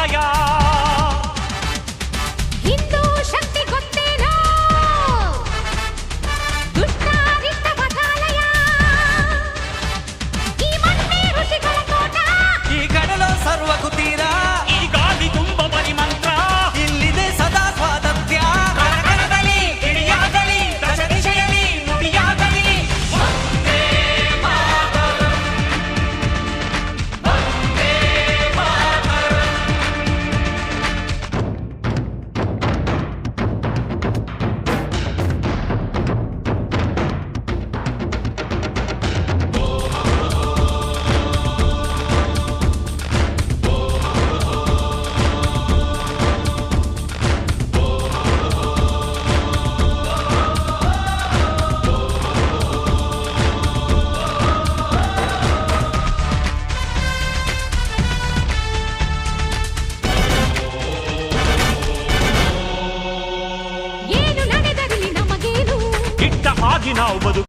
ಕಡ್ಡಾಯ. ಹಿಂದೂ ಶಕ್ತಿ ಗೊತ್ತೇನೋ ದುಷ್ಟಾರಿಷ್ಟ ಪಥಾಲಯ. ಈ ಮಣ್ಣೆ ಋಷಿಗಳ ತೋಟ, ಈ ಕಡಲ ಸರ್ವ ಕುತೀರ, ಈ ಗಾಳಿ ತುಂಬ ಪರಿಮಂತ್ರ. ಇಲ್ಲಿದೆ ಸದಾ ಸ್ವಾತಂತ್ರ್ಯ. ಕರಕರದಲ್ಲಿ ಗಿಳಿಯಾಗಲಿ, ದಶ ದಿಶೆಯಲ್ಲಿ ನುಡಿಯಾಗಲಿ. ವಂದೇ ಮಾತರಂ, ವಂದೇ ಮಾತರಂ. ಏನು ನಡೆದರಲ್ಲಿ ನಮಗೇನು, ಇಟ್ಟ ಹಾಗೆ ನಾವು ಬದುಕು